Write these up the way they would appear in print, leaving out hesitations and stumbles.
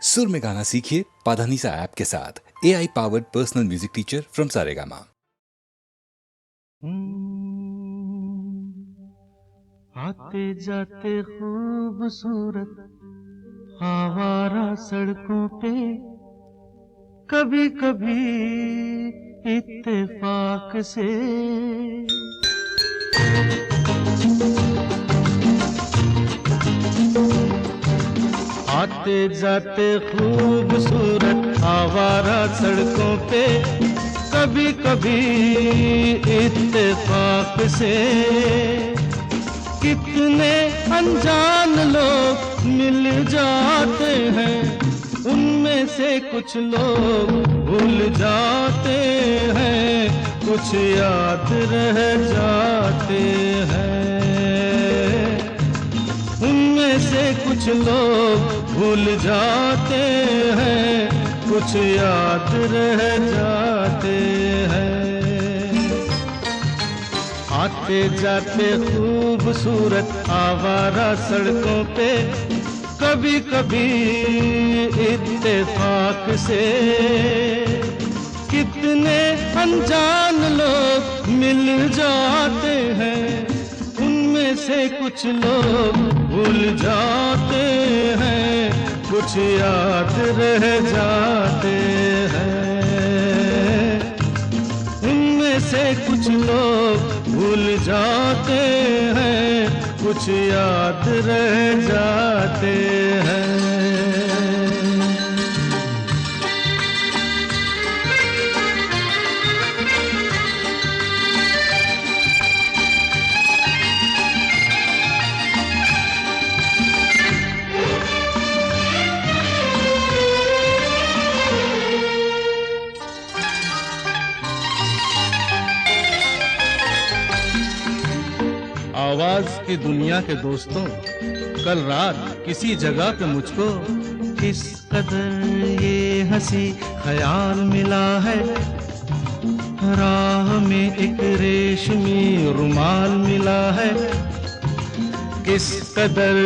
सुर में गाना सीखिए पाधानीसा ऐप के साथ। AI powered personal music teacher from Saregama. आते जाते खूबसूरत आवारा सड़कों पे कभी कभी इत्तेफाक से आते जाते खूबसूरत आवारा सड़कों पे कभी कभी इत्तेफाक से कितने अनजान लोग मिल जाते हैं, उनमें से कुछ लोग भूल जाते हैं, कुछ याद रह जाते हैं। उनमें से कुछ लोग भूल जाते हैं, कुछ याद रह जाते हैं। आते जाते खूबसूरत आवारा सड़कों पे कभी कभी इत्तेफाक से कितने अनजान लोग मिल जाते हैं, उनमें से कुछ लोग भूल जाते हैं, कुछ याद रह जाते हैं। उनमें से कुछ लोग भूल जाते हैं, कुछ याद रह जाते हैं। आवाज की दुनिया के दोस्तों, कल रात किसी जगह पे मुझको किस कदर ये हंसी ख्याल मिला है, राह में एक रेशमी रुमाल मिला है। किस कदर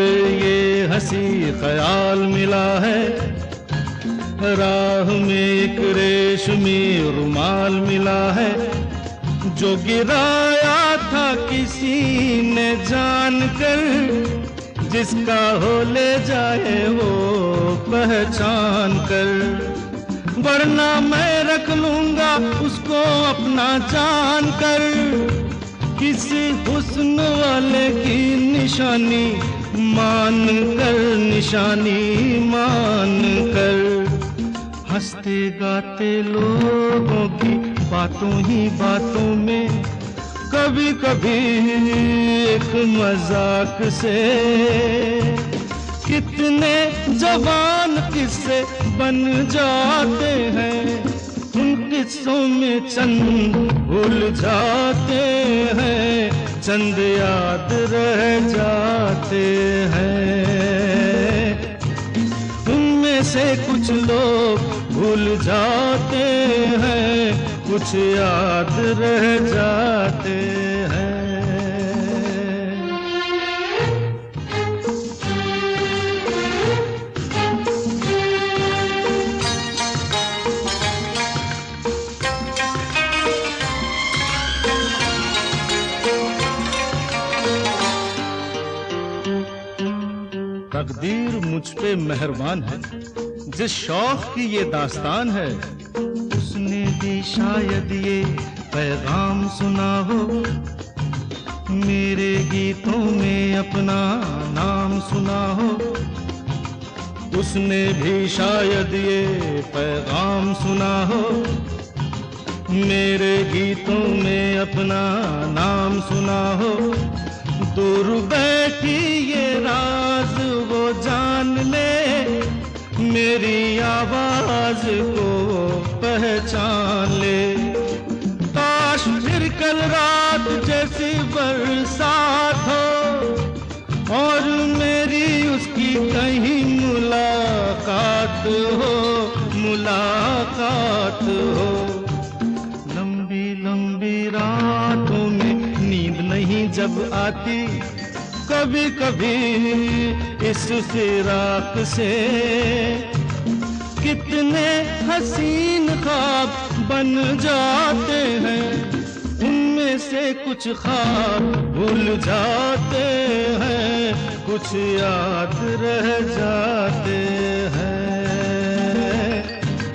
ये हंसी ख्याल मिला है, राह में एक रेशमी रुमाल मिला है। जो गिराया था किसी ने जानकर, जिसका हो ले जाए वो पहचान कर, वरना मैं रख लूंगा उसको अपना जान कर। किसी हुस्न वाले की निशानी मान कर, निशानी मान कर, हंसते गाते लोगों की बातों ही बातों में कभी कभी एक मजाक से कितने जवान किस्से बन जाते हैं, उन किस्सों में चंद भूल जाते हैं, चंद याद रह जाते हैं। उनमें से कुछ लोग भूल जाते हैं, कुछ याद रह जाते हैं। तकदीर मुझ पे मेहरबान है, जिस शौक की ये दास्तान है, उसने भी शायद ये पैगाम सुना हो, मेरे गीतों में अपना नाम सुना हो। उसने भी शायद ये पैगाम सुना हो, मेरे गीतों में अपना नाम सुना हो। दूर बैठी ये राज वो जान ले, मेरी आवाज को पहचान ले। काश फिर कल रात जैसी बरसात हो और मेरी उसकी कहीं मुलाकात हो, मुलाकात हो। लंबी लंबी रातों में नींद नहीं जब आती, कभी कभी इस फिराक से हसीन ख्वाब बन जाते हैं, उनमें से कुछ ख्वाब भूल जाते हैं, कुछ याद रह जाते हैं।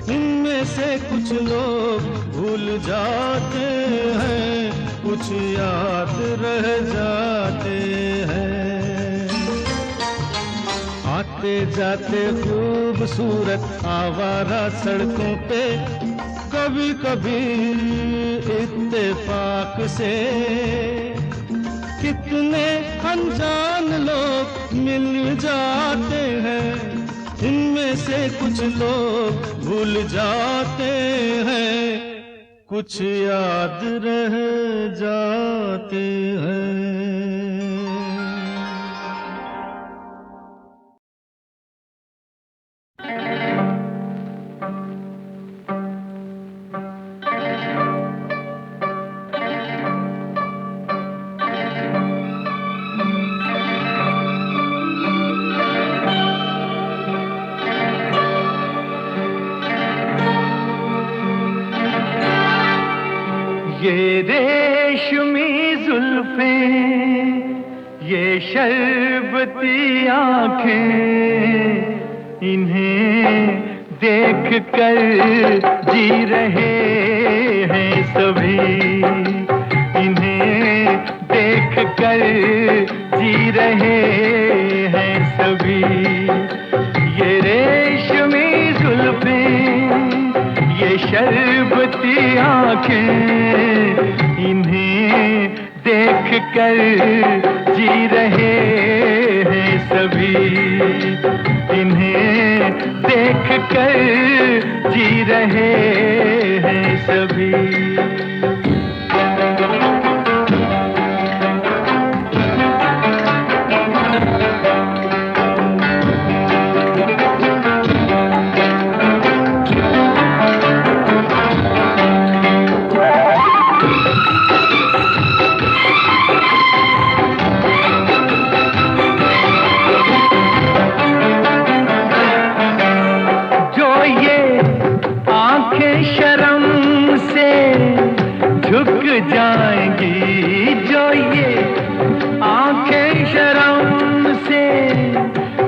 उनमें से कुछ लोग भूल जाते हैं, कुछ याद रह जाते हैं। आते जाते खूबसूरत आवारा सड़कों पे कभी कभी इत्तेफाक से कितने अनजान लोग मिल जाते हैं, इनमें से कुछ लोग भूल जाते हैं, कुछ याद रह जाते हैं। ये रेशमी जुल्फें, ये शरबती आँखें, इन्हें देख कर जी रहे हैं सभी, इन्हें देख कर जी रहे हैं सभी। ये रेशमी जुल्फें, ये शरबती आँखें, इन्हें देख कर जी रहे हैं सभी, इन्हें देख कर जी रहे हैं सभी। जाएंगी जो ये आंखें शर्म से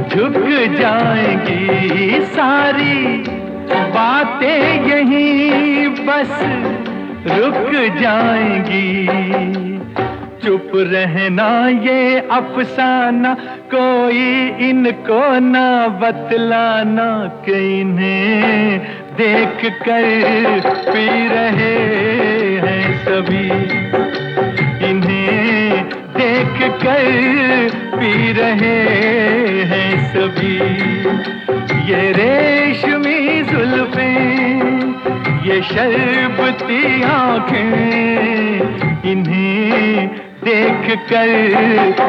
झुक जाएंगी, सारी बातें यहीं बस रुक जाएंगी। चुप रहना ये अफसाना, कोई इनको ना बतलाना, कि इन्हें देख कर पी रहे हैं सभी, इन्हें देख कर पी रहे हैं सभी। ये रेशमी जुल्फें, ये शरबती आँखें, इन्हें देख कर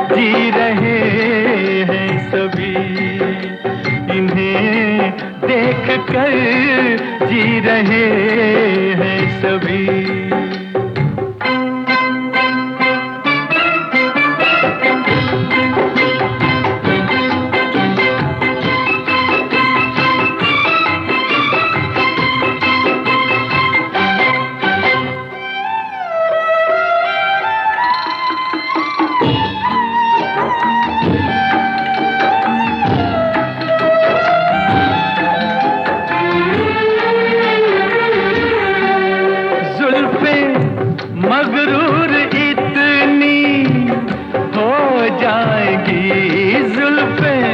जी रहे हैं सभी, इन्हें देख कर जी रहे हैं सभी। मगरूर इतनी हो जाएगी, जुल्फें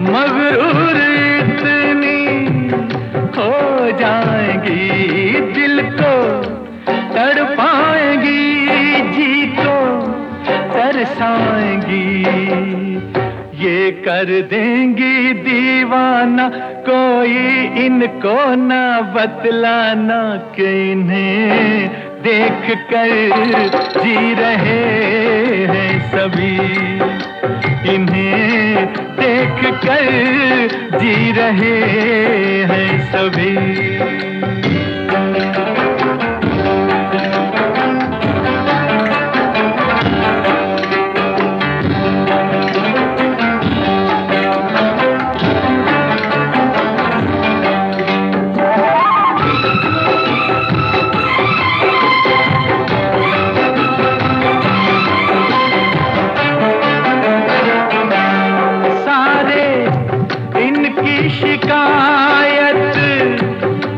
मगरूर इतनी हो जाएंगी, दिल को तड़पाएंगी, जी को तरसाएंगी। ये कर देंगी दीवाना, कोई इनको ना बतलाना, कि इन्हें देख कर जी रहे हैं सभी, इन्हें देख कर जी रहे हैं सभी। शिकायत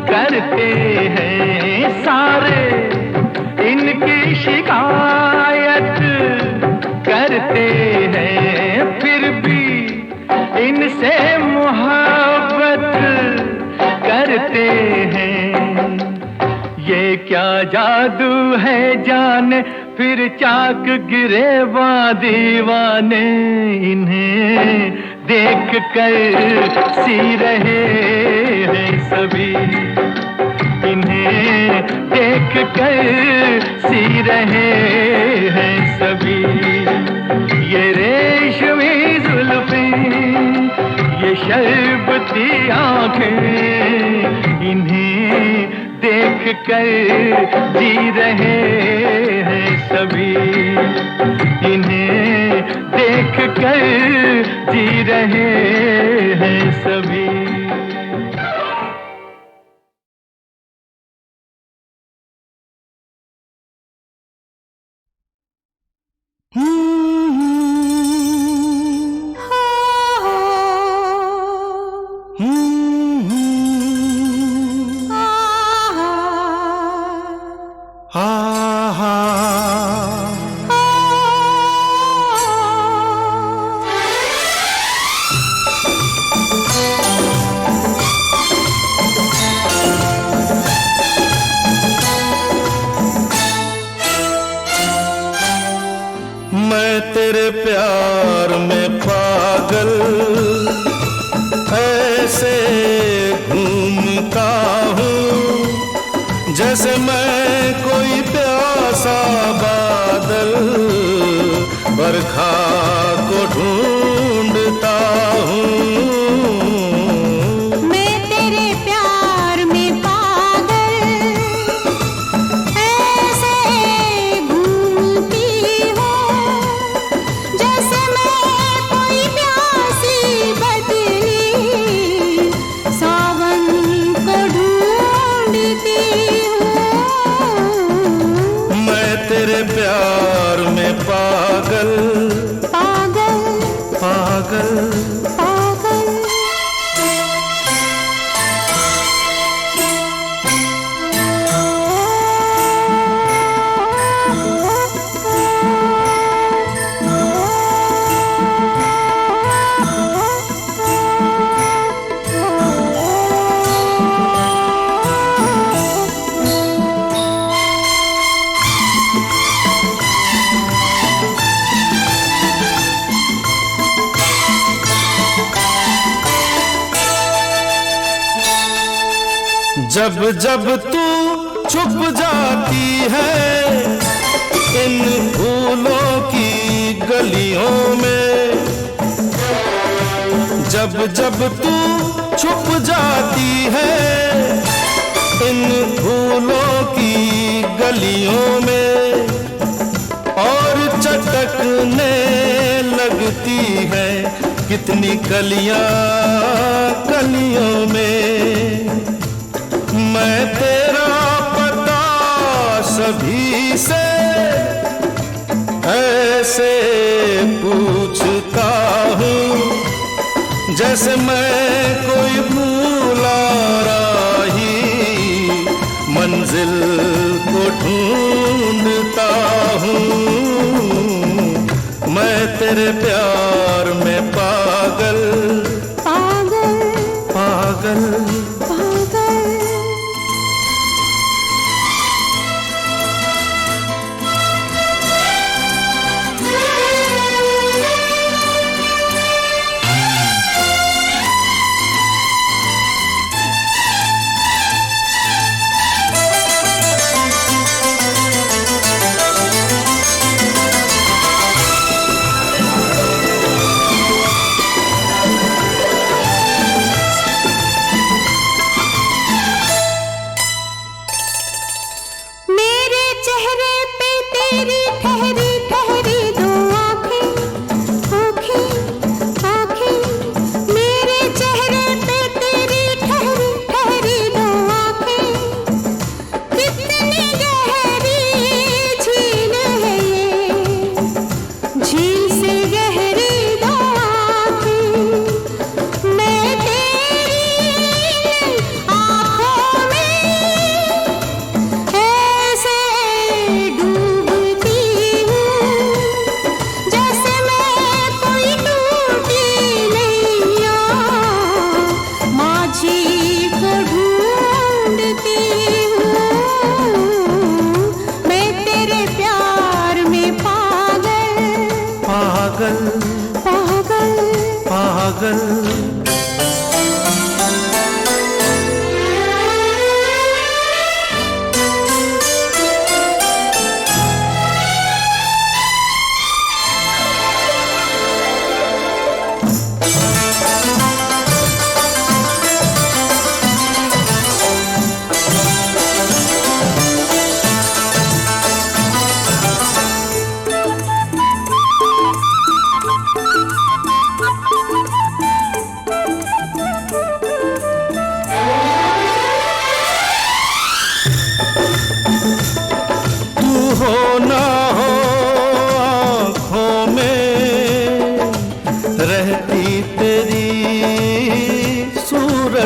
करते हैं सारे, इनकी शिकायत करते हैं, फिर भी इनसे मोहब्बत करते हैं। ये क्या जादू है जाने, फिर चाक गिरे दीवाने, इन्हें देख कर सी रहे हैं सभी, इन्हें देख कर सी रहे हैं सभी। ये रेशमी जुल्फें, ये शरबती आंखें, इन्हें देख कर जी रहे हैं सभी, इन्हें देख कर जी रहे हैं सभी। मैं तेरे प्यार में पागल ऐसे घूमता हूँ, जैसे मैं कोई प्यासा बादल बरखा को ढूंढता हूँ। प्यार में पागल पागल पागल पागल। जब जब तू छुप जाती है इन फूलों की गलियों में, जब जब तू छुप जाती है इन फूलों की गलियों में, और चटकने लगती है कितनी कलियां कलियों में। मैं तेरा पता सभी से ऐसे पूछता हूँ, जैसे मैं कोई भूला राही मंजिल को ढूंढता हूँ। मैं तेरे प्यार में पागल पागल पागल पागल।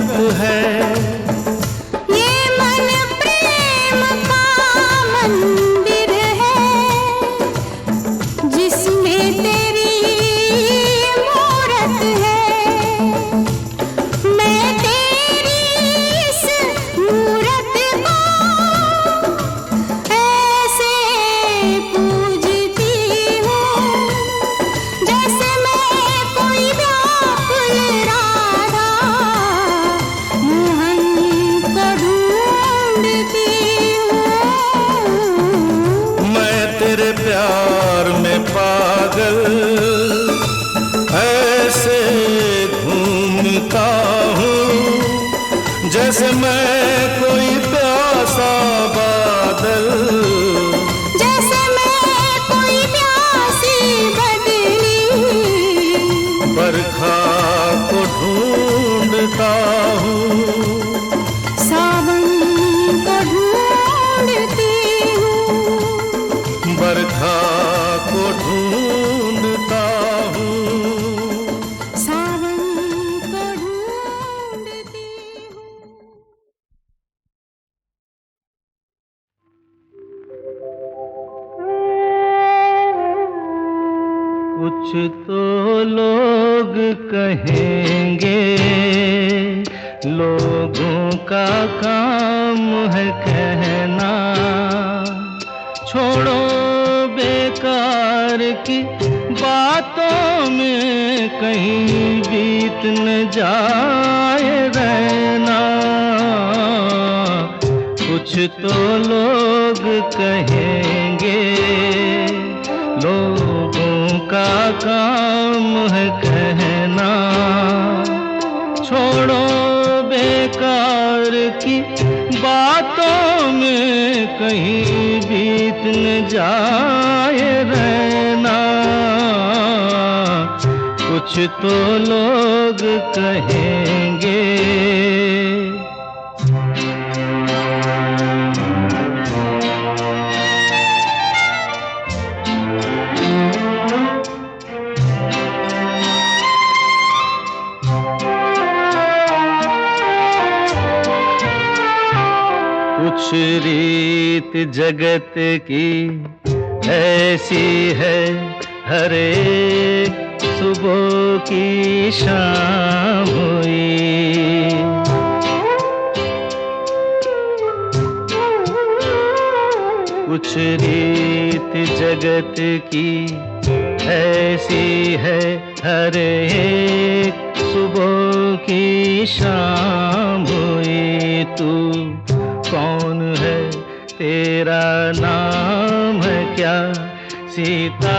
मूरत है। ये मन प्रेम का मंदिर है, जिसमें तेरी मूरत है। मैं तेरी इस मूरत को ऐसे पूजती हूँ, जैसे मैं कोई व्याकुल राधा मोहन को ढूंढती हूँ। मैं तेरे प्यार में पागल ऐसे घूमता हूँ, जैसे मैं कोई प्यासा बादल, जैसे मैं कोई प्यासी बदली बरखा को ढूंढता हूँ। सावन को ढूंढती हूँ, बरखा को ढूंढता हूँ। सावन को ढूंढती हूँ। कुछ तो लोग कहेंगे, लोगों का काम है कहना। छोड़ो बेकार की बातों में कहीं बीत न जाए रहना। कुछ तो लोग कहेंगे, लोगों का काम है कहना। छोड़ो बेकार की बातों में कहीं बीत न जाए रहना। कुछ तो लोग कहेंगे। कुछ रीत जगत की ऐसी है, हर एक सुबह की शाम हुई। कुछ रीत जगत की ऐसी है, हर एक सुबह की शाम हुई। तू कौन है, तेरा नाम है क्या? सीता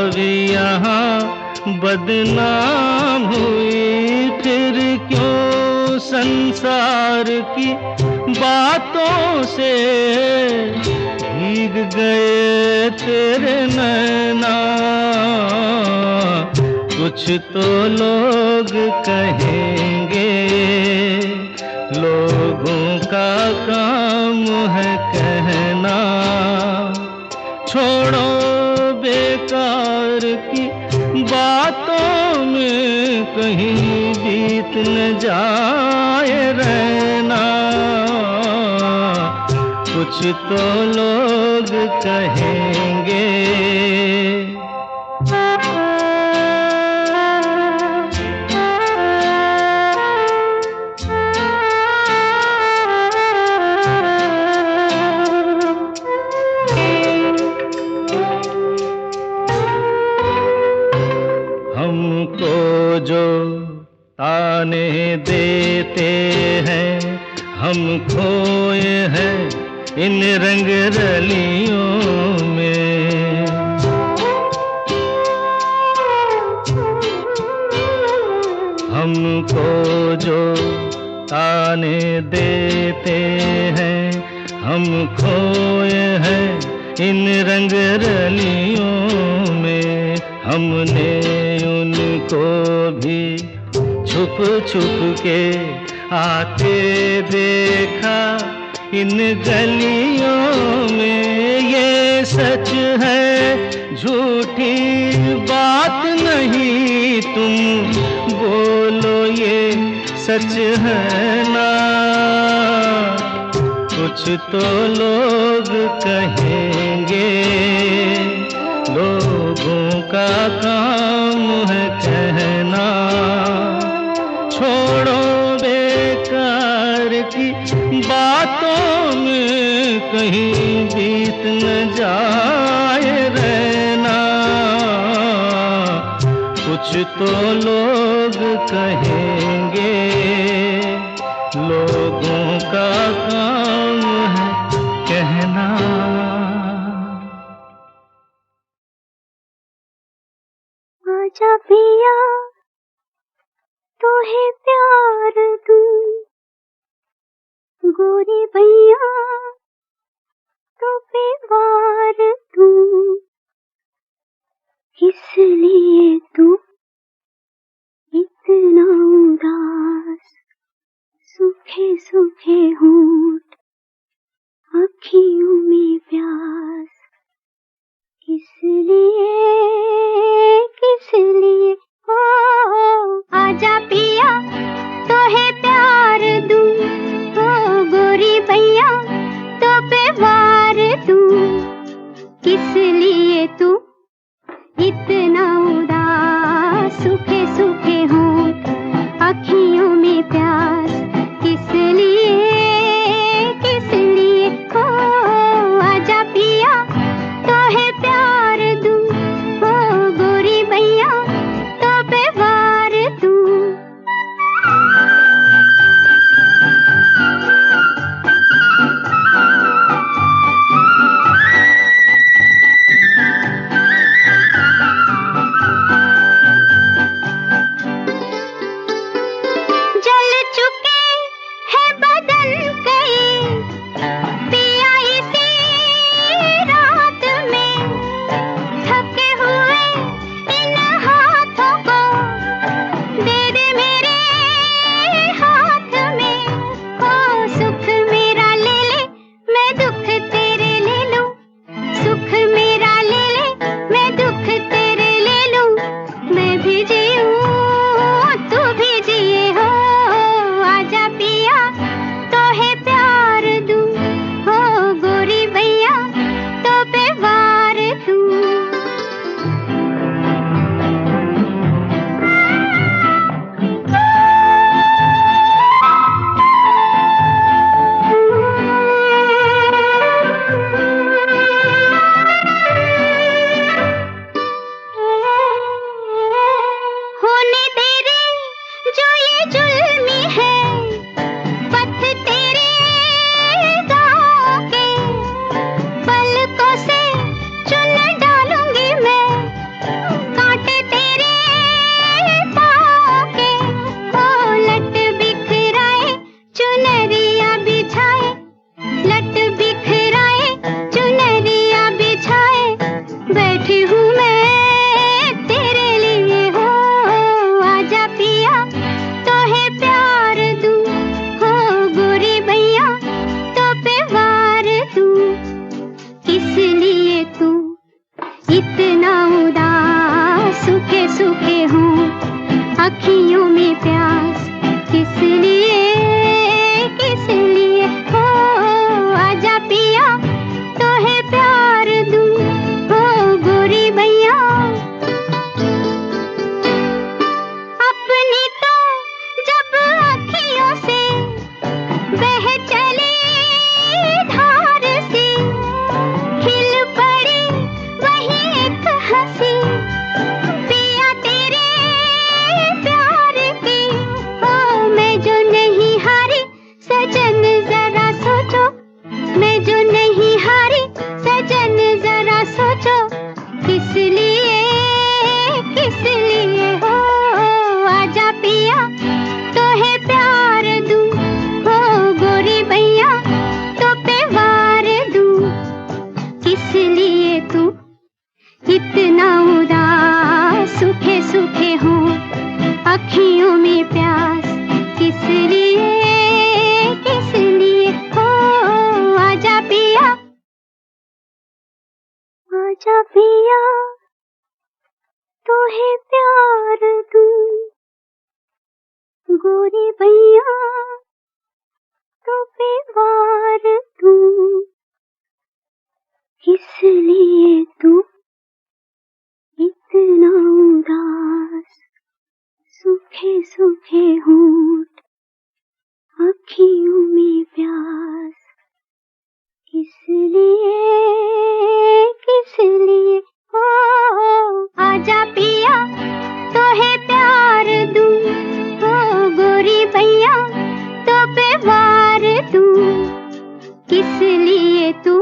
भी यहाँ बदनाम हुई। फिर क्यों संसार की बातों से भीग गए तेरे नैना? कुछ तो लोग कहेंगे, लोगों का काम है कहना। छोड़ो बेकार की बातों में कहीं बीत न जाए रहना। कुछ तो लोग कहेंगे। हमको जो ताने देते हैं, हम खोए हैं इन रंग रलियों में। हमको जो ताने देते हैं, हम खोए हैं इन रंग रलियों में। हमने उनको भी छुप छुप के आते देखा इन गलियों में। ये सच है, झूठी बात नहीं, तुम बोलो ये सच है ना, कुछ तो लोग कहेंगे, लोगों का काम है कहना। छोड़ो बेकार की बातों में कहीं बीत न जाए रहना। कुछ तो लोग कहेंगे, लोगों का काम है कहना। आजा पिया तोहे प्यार दूं, गोरी भैया तो पे वार दूं। किस लिए तू इतना उदास, सूखे सूखे होंठ, अखियों में प्यास। किस लिए हो, आजा पिया तोहे प्यार दूं, ओ गोरी भैया तो पे वार दूं। किस लिए तू इतना उदास, सूखे सूखे होंठ, अखियों में प्यास। किस लिए हो, आजा पिया तोहे प्यार दूं, ओ गोरी भैया तो पे वार दूं। जल चुके हैं बदन कई पिया इसी रात में, थके हुए इन हाथों को दे दे मेरे हाथ में। ओ सुख मेरा ले ले, मैं दुख तेरे ले लूं। सुख मेरा ले ले, मैं दुख तेरे ले लूं। मैं भी जीऊं तू भी जिए हो, आजा पिया तोहे प्यार दूं, हो गोरी भैया तो पे वार दूं। होने तेरे जो ये जुल्मी है, पथ तेरे गाँव के, पलकों से चुन डालूंगी मैं कांटे तेरे पाँव के। ओ लट बिखराए चुनरिया बिछाए, लट बिखराए चुनरिया बिछाए, बैठी हूँ मैं तेरे लिए हो, आजा पिया तोहे प्यार दूं, हो गोरी भैया तो पे वार दूं। किस लिए तू इतना उदास, सूखे सूखे हों, अखियों में प्यास। किस लिए हो, आजा पिया तोहे प्यार दूं, हो गोरी भैया। अपनी तो जब अखियों से बह चली धार सी, खिल पड़ी वही एक हंसी, पिया तेरे प्यार की। ओ मैं जो नहीं हारी सजन जरा सोचो, मैं जो नहीं हारी सजन जरा सोचो। किस लिए हो, आजा पिया तोहे प्यार दूं, हो गोरी भैया तो पे वार दूं। किस लिए तू इतना उदास, सूखे सूखे हों, अखियों में प्यास। किस लिए हो, आजा पिया तोहे प्यार दूं। गोरी भैया तो पे वार दूं, किस लिए तू इतना उदास, सूखे सूखे होंठ, आँखियों में प्यास, किस लिए ओ आजा पिया तो है प्यार दूं, ओ गोरी भैया तो पे वार दूं, किस लिए तू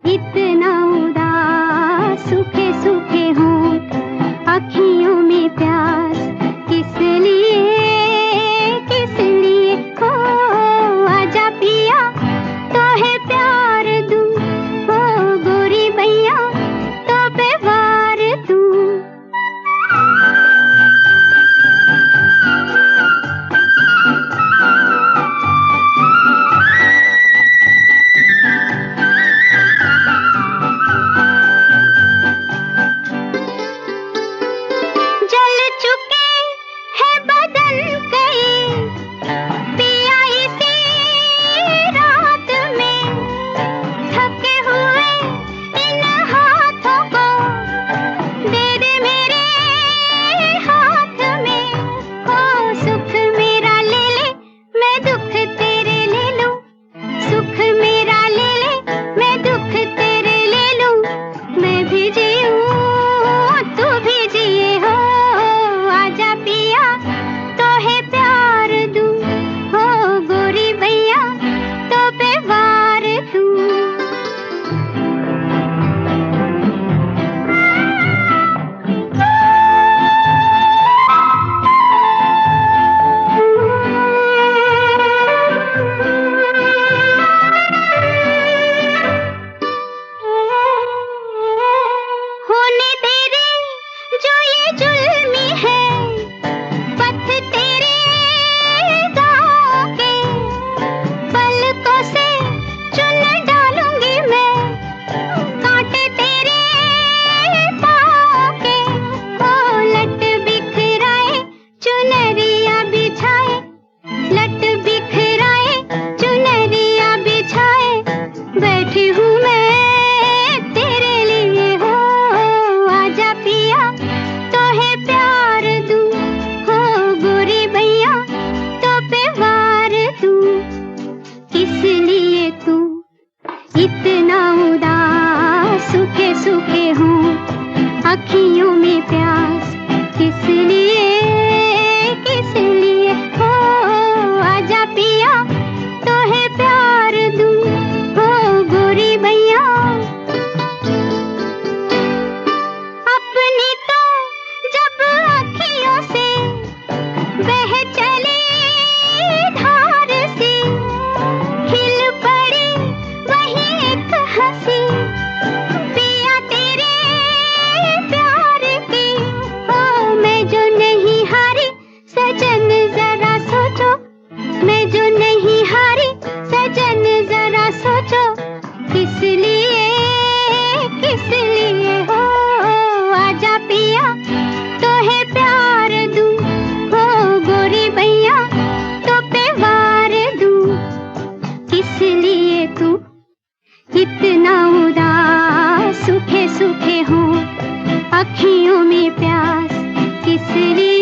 इतना उदास, सूखे सूखे होंठ, आँखियों में प्यास, किस लिए ओ आजा पिया तो है प्यार दूं, ओ गोरी भैया तो पे वार दूं। जल चुके हैं बदन कई पिया इसी रात में, थके हुए इन हाथों को दे दे मेरे हाथ में, ओ सुख मेरा ले ले मैं दुख तेरे ले लूं, सुख मेरा ले ले मैं दुख तेरे ले लूं, मैं भी जीऊं तू भी जिए हो, आजा पिया तो है प्यार दूं, हो गोरी भैया तो पे वार दूं। होने तेरे जो ये जुल्मी है, पथ तेरे गाँव के, पलकों से चुन डालूंगी मैं, कांटे तेरे पाँव के, ओ लट बिखराए चुनरिया बिछाए, लट बिखराए चुनरिया बिछाए, बैठी हूँ मैं तेरे लिए हो, आजा पिया तो है प्यार दूं, हो गोरी भैया तो पे वार दूं, किस लिए तू इतना उदास, सूखे सूखे हों, आँखियों में प्यास, किस लिए हो आजा पिया तो है प्यार दूं, हो गोरी भैया। अपनी तो जब अखियों से बह चली धार सी, खिल पड़ी वही एक हंसी, पिया तेरे प्यार की, ओ मैं जो नहीं हारी सजन जरा सोचो, मैं जो नहीं हारी सजन जरा सोचो, किस लिए हो आजा पिया तो है प्यार दूं, हो गोरी भैया तो पे वार दूं, किस लिए तू इतना उदास, सूखे सूखे हों, आँखियों में प्यास, किस लिए